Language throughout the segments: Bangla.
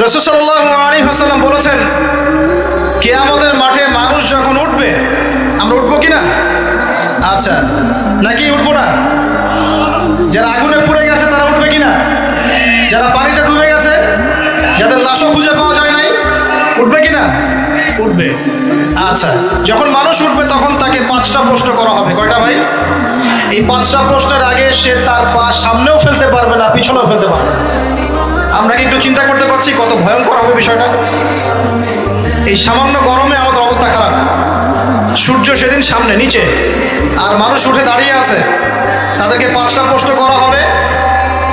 রাসূল সাল্লাল্লাহু আলাইহি ওয়াসাল্লাম বলেছেন, কিয়ামতের মাঠে মানুষ যখন উঠবে, আমরা উঠবো কিনা? আচ্ছা, নাকি উঠবো না? যারা আগুনে পুড়ে গেছে তারা উঠবে কিনা? যারা পানিতে ডুবে গেছে, যাদের লাশও খুঁজে পাওয়া যায় নাই, উঠবে কিনা? উঠবে। আচ্ছা, যখন মানুষ উঠবে তখন তাকে 5টা প্রশ্ন করা হবে। কয়টা ভাই? এই 5টা প্রশ্নের আগে সে তার পা সামনেও ফেলতে পারবে না, পিছনেও ফেলতে পারবে না। আমরা কি একটু চিন্তা করতে পারছি কত ভয়ঙ্কর হবে বিষয়টা? এই সামান্য গরমে আমাদের অবস্থা খারাপ, সূর্য সেদিন সামনে নিচে, আর মানুষ উঠে দাঁড়িয়ে আছে। তাদেরকে 5টা প্রশ্ন করা হবে।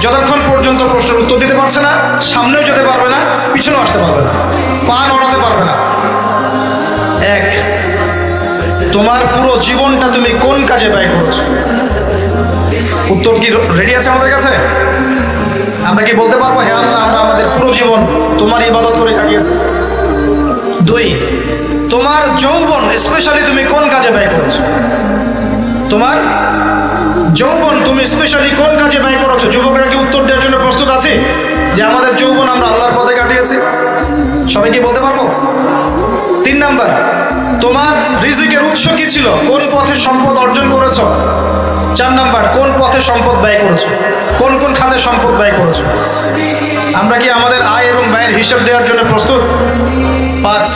যতক্ষণ পর্যন্ত প্রশ্নের উত্তর দিতে পারছে না, সামনেও যেতে পারবে না, পিছনেও আসতে পারবে না, পা নড়াতে পারবে না। 1, তোমার পুরো জীবনটা তুমি কোন কাজে ব্যয় করেছো? উত্তর কি রেডি আছে আমাদের কাছে? আমরা কি বলতে পারবো, হ্যাঁ আল্লাহ, আমরা আমাদের পুরো জীবন তোমার ইবাদত করে কাটিয়েছি? 2, তোমার যৌবন স্পেশালি তুমি কোন কাজে ব্যয় করেছো? তোমার যৌবন তুমি স্পেশালি কোন কাজে ব্যয় করেছো? যুবকরা কি উত্তর দেওয়ার জন্য প্রস্তুত আছে যে আমাদের যৌবন আমরা আল্লাহর পথে কাটিয়েছি? সবাই কি বলতে পারবো? 3 নাম্বার, তোমার রিজিকের উৎস কি ছিল? কোন পথে সম্পদ অর্জন করেছো? 4 নাম্বার, কোন পথে সম্পদ ব্যয় করেছো? কোন কোন খাতে সম্পদ ব্যয় করেছো? আমরা কি আমাদের আয় এবং ব্যয়ের হিসাব দেওয়ার জন্য প্রস্তুত? 5,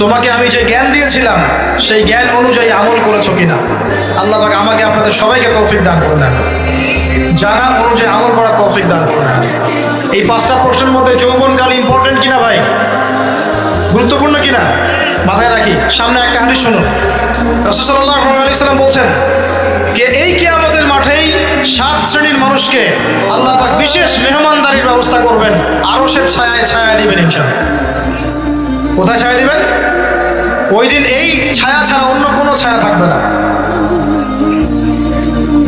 তোমাকে আমি যে জ্ঞান দিয়েছিলাম সেই জ্ঞান অনুযায়ী আমল করেছো কিনা? আল্লাহ পাক আমাকে আপনাদের সবাইকে তৌফিক দান করুন, জানা অনুযায়ী আমল করার তৌফিক দান করুন। এই 5টা প্রশ্নের মধ্যে যৌবনকাল ইম্পর্টেন্ট কিনা ভাই? গুরুত্বপূর্ণ কিনা? মাথায় রাখি। সামনে একটা হাদিস শুনুন। রাসূল সাল্লাল্লাহু আলাইহি ওয়াসাল্লাম বলছেন, এই কিয়ামতের মাঠেই 7 শ্রেণীর মানুষকে আল্লাহ পাক বিশেষ মেহমানদারির ব্যবস্থা করবেন, আরশের ছায়ায় ছায়া দিবেন ইনশাআল্লাহ। কোথায় ছায়া দিবেন? ওই দিন এই ছায়া ছাড়া অন্য কোনো ছায়া থাকবে না।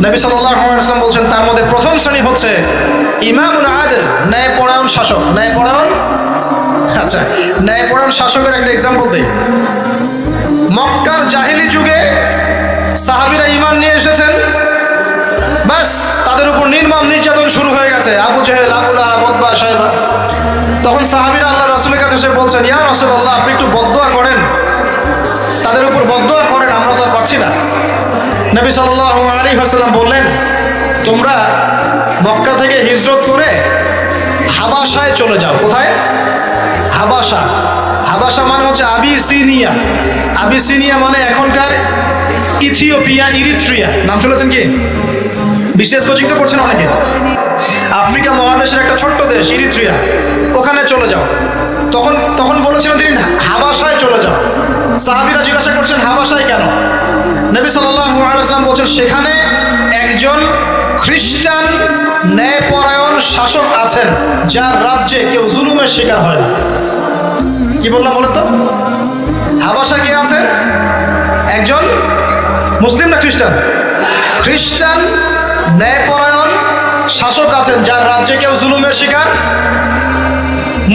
নবী সাল্লাল্লাহু আলাইহি ওয়াসাল্লাম বলছেন, তার মধ্যে প্রথম শ্রেণী হচ্ছে ইমামুল আদিল, ন্যায়পরায়ণ শাসক। ন্যায়পরায়ণ, আচ্ছা, ন্যায়পরায়ণ শাসকের একটা এক্সাম্পল দেই। মক্কার জাহেলি যুগে সাহাবীরা ঈমান নিয়ে এসেছেন, বাস তাদের উপর নির্মম নির্যাতন শুরু হয়ে গেছে। আবু জেহেল, আবু লাহাব, উতবা, শাইবা। তখন সাহাবীরা আল্লাহর রাসূলের কাছে এসে বলছেন, ইয়া রাসূলুল্লাহ, আপনি একটু বদদোয়া করেন, তাদের উপর বদদোয়া করেন, আমরা তো আর পারছি না। নবী সাল্লাল্লাহু আলাইহি ওয়াসাল্লাম বললেন, তোমরা মক্কা থেকে হিজরত করে হাবাসায় চলে যাও। কোথায়? হাবাসা। হাবাসা মানে হচ্ছে আবিসিনিয়া। আবিসিনিয়া মানে এখনকার ইথিওপিয়া, ইরিত্রিয়া। নাম শুনেছেন কি? বিশেষ কোচিং তো করছেন অনেকে। আফ্রিকা মহাদেশের একটা ছোট্ট দেশ ইরিত্রিয়া, ওখানে চলে যাও। তখন বলেছিলেন তিনি হাবাসায় চলে যাও। সাহাবীরা জিজ্ঞাসা করছেন, হাবাসায় কেন? নবী সাল্লাল্লাহু আলাইহি ওয়াসাল্লাম বলছেন, সেখানে একজন খ্রিস্টান ন্যায়পরায়ণ শাসক আছেন, যার রাজ্যে কেউ জুলুমের শিকার হয় না। কি বললাম বলেন তো? হাবাসা কে আছে? একজন মুসলিম না খ্রিস্টান? খ্রিস্টান ন্যায়পরায়ণ শাসক আছেন, যার রাজ্যে কেউ জুলুমের শিকার,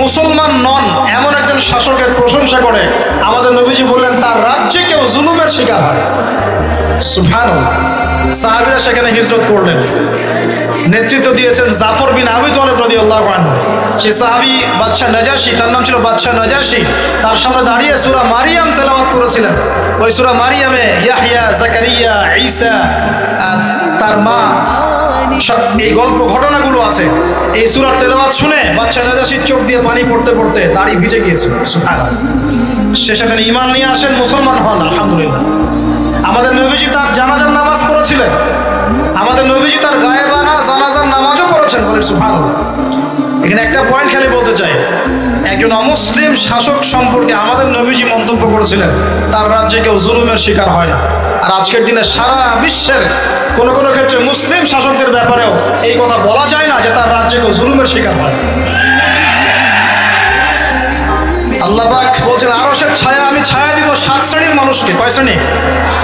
মুসলমান নন এমন একজন শাসকের প্রশংসা করে আমাদের নবীজি বললেন, তার রাজ্যে কেউ জুলুমের শিকার হয়। সুবহানাল্লাহ। সাহাবীরা সেখানে হিজরত করলেন। নেতৃত্ব দিয়েছেন জাফর বিন আবি তালিব রাদিয়াল্লাহু আনহু। সে সাহাবী বাদশা নাজাশী, তার নাম ছিল বাদশা নাজাশী, তার সামনে দাঁড়িয়ে সূরা মারিয়াম তেলাওয়াত করেছিলেন। ওই সূরা মারিয়ামে ইয়াহইয়া, জাকারিয়া, ঈসা, তার মা, এই গল্প ঘটনাগুলো আছে। এই সূরার তেলাওয়াত শুনে বাদশা নাজাশীর চোখ দিয়ে পানি পড়তে পড়তে দাড়ি ভিজে গিয়েছে। সুবহানাল্লাহ। সে সেখানে ঈমান নিয়ে আসেন, মুসলমান হন, আলহামদুলিল্লাহ। আমাদের নবীজি তার জানাজার নামাজ পড়েছিলেন। আমাদের নবীজি তার গায়েবানা জানাজার নামাজও পড়েছেন। বলেন সুবহানাল্লাহ। এখানে একটা পয়েন্ট খালি বলতে চাই, একজন অমুসলিম শাসক সম্পর্কে আমাদের নবীজি মন্তব্য করেছিলেন, তার রাজ্যে কেউ জুলুমের শিকার হয় না। আর আজকের দিনে সারা বিশ্বের কোনো কোনো ক্ষেত্রে মুসলিম শাসকদের ব্যাপারেও এই কথা বলা যায় না যে তার রাজ্যে কেউ জুলুমের শিকার হয়। আল্লাহ পাক বলছেন, আরশের ছায়া আমি ছায়া দিব 7 শ্রেণীর মানুষকে। কয় শ্রেণী?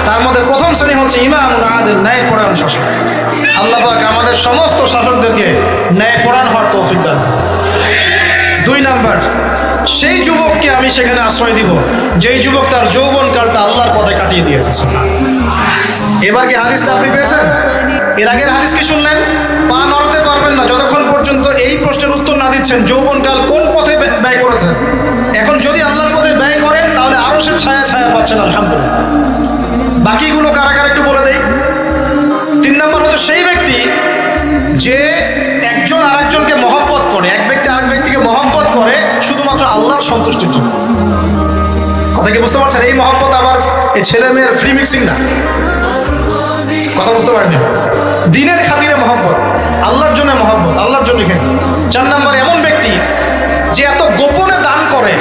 তার মধ্যে প্রথম শ্রেণী হচ্ছে ইমামুল আদিল, ন্যায়পরায়ণ শাসক। আল্লাহ পাক আমাদের সমস্ত শাসকদেরকে ন্যায়পরায়ণ হওয়ার তৌফিক দান। 2 নাম্বার, সেই যুবককে আমি সেখানে আশ্রয় দিব যেই যুবক তার যৌবনকালটা আল্লাহর পথে কাটিয়ে দিয়েছে। এবার কি হাদিসটা আপনি পেয়েছেন? এর আগের হাদিস কি শুনলেন? পা নড়াতে পারবে থাকবেন না যতক্ষণ পর্যন্ত এই প্রশ্নের উত্তর না দিচ্ছেন যৌবনকাল কোন পথে ব্যয় করেছেন। এখন যদি আল্লাহর পথে ব্যয় করেন তাহলে আরো সে ছায়া ছায়া পাচ্ছেন আলহামদুলিল্লাহ। বাকিগুলো কারা কারা একটু বলে দেই। 3 নম্বর হচ্ছে সেই ব্যক্তি যে একজন আরেকজনকে মহব্বত করে, এক ব্যক্তি আরেক ব্যক্তিকে মহব্বত করে শুধুমাত্র আল্লাহর সন্তুষ্টির জন্য। কথা কি বুঝতে পারছেন? এই মহব্বত আবার এই ছেলে মেয়ের ফ্রি মিক্সিং না। কথা বুঝতে পারেনি? দিনের খাতিরে মহব্বত, আল্লাহর জন্য মহব্বত, আল্লাহর জন্য। 4 নম্বর এমন ব্যক্তি যে এত গোপনে দান করে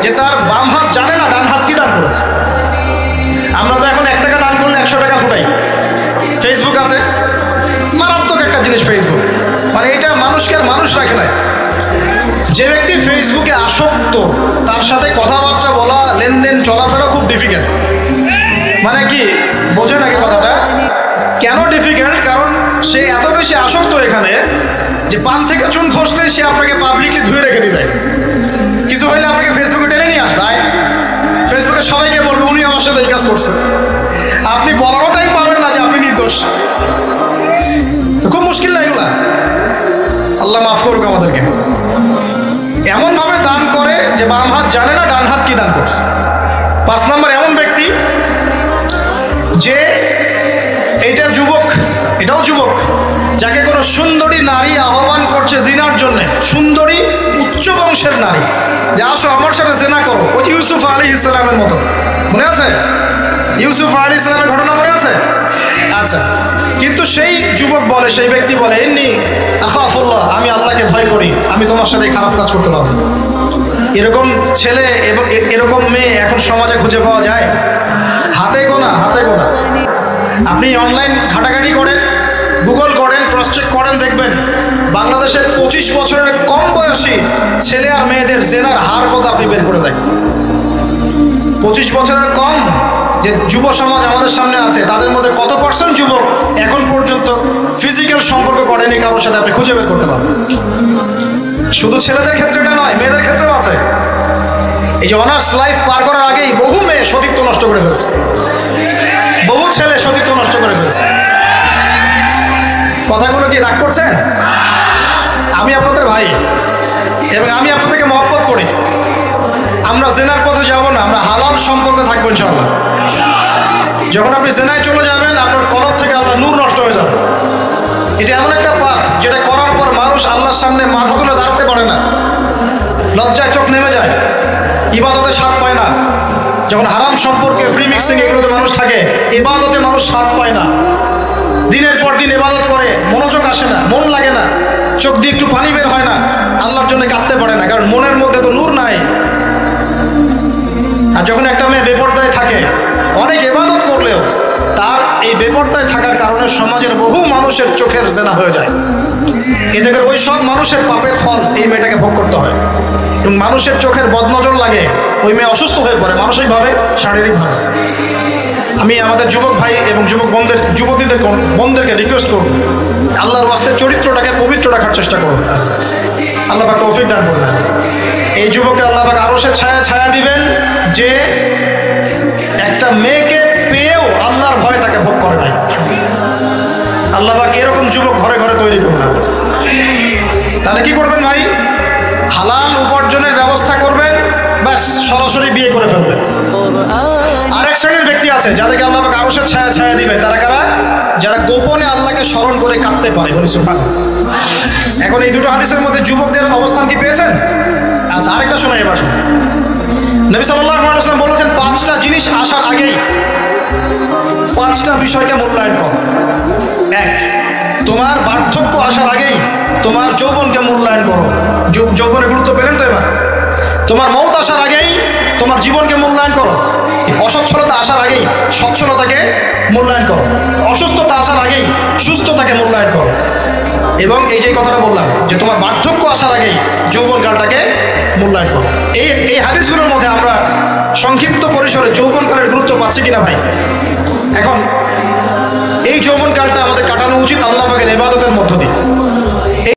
যে তার বাম হাত জানে না ডান হাত কি দান করেছে। আমরা তো এখন 1 টাকা দান করলে 100 টাকা ফুটাই। ফেসবুক আছে, মারাত্মক একটা জিনিস ফেসবুক, মানে এটা মানুষকে আর মানুষ রাখে না। যে ব্যক্তি ফেসবুকে আসক্ত তার সাথে কথাবার্তা বলা, লেনদেন, চলাফেরা খুব ডিফিকাল্ট। মানে কি বোঝে নাকি কথাটা? কেন ডিফিকাল্ট? কারণ সে এত বেশি আসক্ত এখানে যে পান থেকে চুন খসলে সে আপনাকে পাবলিকলি ধুয়ে রেখে দিবে। কিছু হইলে আপনাকে ফেসবুকে টেনে নিয়ে আসবে, ফেসবুকে সবাইকে বলবে উনি আমার সাথে এই কাজ করছে। আপনি বলারও টাইম পাবেন না যে আপনি নির্দোষ। তো খুব মুশকিল না এগুলা। আল্লাহ মাফ করুক আমাদেরকে। এমন ভাবে দান করে যে বাম হাত জানে না ডান হাত কি দান করছে। 5 নম্বর এমন ব্যক্তি যে এইটা যুবক, এটাও যুবক, যাকে কোনো সুন্দরী নারী আহ্বান করছে জিনার জন্য, সুন্দরী উচ্চ বংশের নারী, যে আসো আমার সাথে জেনা করো। ওই ইউসুফ আলাইহিস সালামের মতো, মনে আছে? ইউসুফ আলাইহিস সালামের ঘটনা মনে আছে? আচ্ছা, কিন্তু সেই যুবক বলে, সেই ব্যক্তি বলে ইন্নী আখাফুল্লাহ, আমি আল্লাহকে ভয় করি, আমি তোমার সাথে খারাপ কাজ করতে পারবো। এরকম ছেলে এবং এরকম মেয়ে এখন সমাজে খুঁজে পাওয়া যায়? হাতে গোনা, হাতে গোনা। আপনি অনলাইন ঘাটাঘাটি করেন, গুগল করেন, ক্রস চেক করেন, দেখবেন বাংলাদেশের 25 বছরের কম বয়সী ছেলে আর মেয়েদের জেনার হার কত আপনি বের করে দেখেন। 25 বছরের কম যে যুব সমাজ আমাদের সামনে আছে তাদের মধ্যে কত % যুবক এখন পর্যন্ত ফিজিক্যাল সম্পর্ক করেনি কারোর সাথে, আপনি খুঁজে বের করতে পারবেন। শুধু ছেলেদের ক্ষেত্রে এটা নয়, মেয়েদের ক্ষেত্রেও আছে। এই যে অনার্স লাইফ পার করার আগেই বহু মেয়ে সতীত্ব নষ্ট করে ফেলছে, বহু ছেলে সতীত্ব নষ্ট করে ফেলছে। কথাগুলো কি রাগ করছেন? আমি আপনাদের ভাই এবং আমি আপনাদেরকে মহব্বত করি। আমরা জেনার পথে যাব না, আমরা হালাল সম্পর্কে থাকবো ইনশাআল্লাহ। যখন আপনি জেনায় চলে যাবেন আপনার কলব থেকে আল্লাহ নূর নষ্ট হয়ে যাবে। এটা এমন একটা পাপ যেটা করার পর মানুষ আল্লাহর সামনে মাথা তুলে দাঁড়াতে পারে না, লজ্জায় চোখ নেমে যায়, ইবাদতে স্বাদ পায় না। যখন হারাম সম্পর্কে, ফ্রি মিক্সিং, এগুলোতে মানুষ থাকে, ইবাদতে মানুষ স্বাদ পায় না। দিনের পর দিন ইবাদত করে, মনোযোগ আসে না, মন লাগে না, চোখ দিয়ে একটু পানি বের হয় না, আল্লাহর জন্য কাঁদতে পারে না, কারণ মনের মধ্যে তো নূর নাই। আর যখন একটা মেয়ে বেপরদায় থাকে, অনেক ইবাদত করলেও তার এই বেপরদায় থাকার কারণে সমাজের বহু মানুষের চোখের জেনা হয়ে যায়। এতে করে ওই সব মানুষের পাপের ফল এই মেয়েটাকে ভোগ করতে হয়। এবং মানুষের চোখের বদনজর লাগে, ওই মেয়ে অসুস্থ হয়ে পড়ে মানসিকভাবে, শারীরিকভাবে। আমি আমাদের যুবক ভাই এবং যুবক বোনদেরকে রিকোয়েস্ট করব, আল্লাহর ওয়াস্তে চরিত্রটাকে পবিত্র রাখার চেষ্টা করুন। আল্লাহ পাক তৌফিক দান করবেন। এই যুবককে আল্লাহ পাক আরো সে ছায়া ছায়া দিবেন যে একটা মেয়েকে পেয়েও আল্লাহর ভয় তাকে ভোগ করে নাই। আল্লাহ পাক এরকম যুবক ঘরে ঘরে তৈরি করুন। তাহলে কি করবেন ভাই? হালাল উপার্জনের ব্যবস্থা করবেন, ব্যাস সরাসরি বিয়ে করে ফেলবেন। আরেক শ্রেণীর ব্যক্তি আছে যাদেরকে আল্লাহ পাক আরশের ছায়া ছায়া দিবেন। তারা কারা? যারা গোপনে আল্লাহকে স্মরণ করে কাঁদতে পারে। বলি সুবহানাল্লাহ। এখন এই দুটো হাদিসের মধ্যে যুবকদের অবস্থান কি পেয়েছেন? আচ্ছা, আরেকটা শোনাই এবার। নবী সাল্লাল্লাহু আলাইহি ওয়াসাল্লাম বলেছেন 5টা জিনিস আসার আগেই 5টা বিষয়কে মূল্যায়ন করো। 1, তোমার বার্ধক্য আসার আগেই তোমার যৌবনকে মূল্যায়ন করো। যৌবনের গুরুত্ব পেলেন তো এবার? তোমার মৌত আসার আগেই তোমার জীবনকে মূল্যায়ন করো। অসচ্ছলতা আসার আগেই সচ্ছলতাকে মূল্যায়ন করো। অসুস্থতা আসার আগেই সুস্থতাকে মূল্যায়ন করো। এবং এই যে কথাটা বললাম যে তোমার বার্ধক্য আসার আগেই যৌবনকালটাকে মূল্যায়ন করো। এই হাদিসগুলোর মধ্যে আমরা সংক্ষিপ্ত পরিসরে যৌবনকালের গুরুত্ব পাচ্ছি কিনা ভাই? এখন এই যৌবনকালটা আমাদের কাটানো উচিত আল্লাহ পাকের ইবাদতের মধ্য দিয়ে।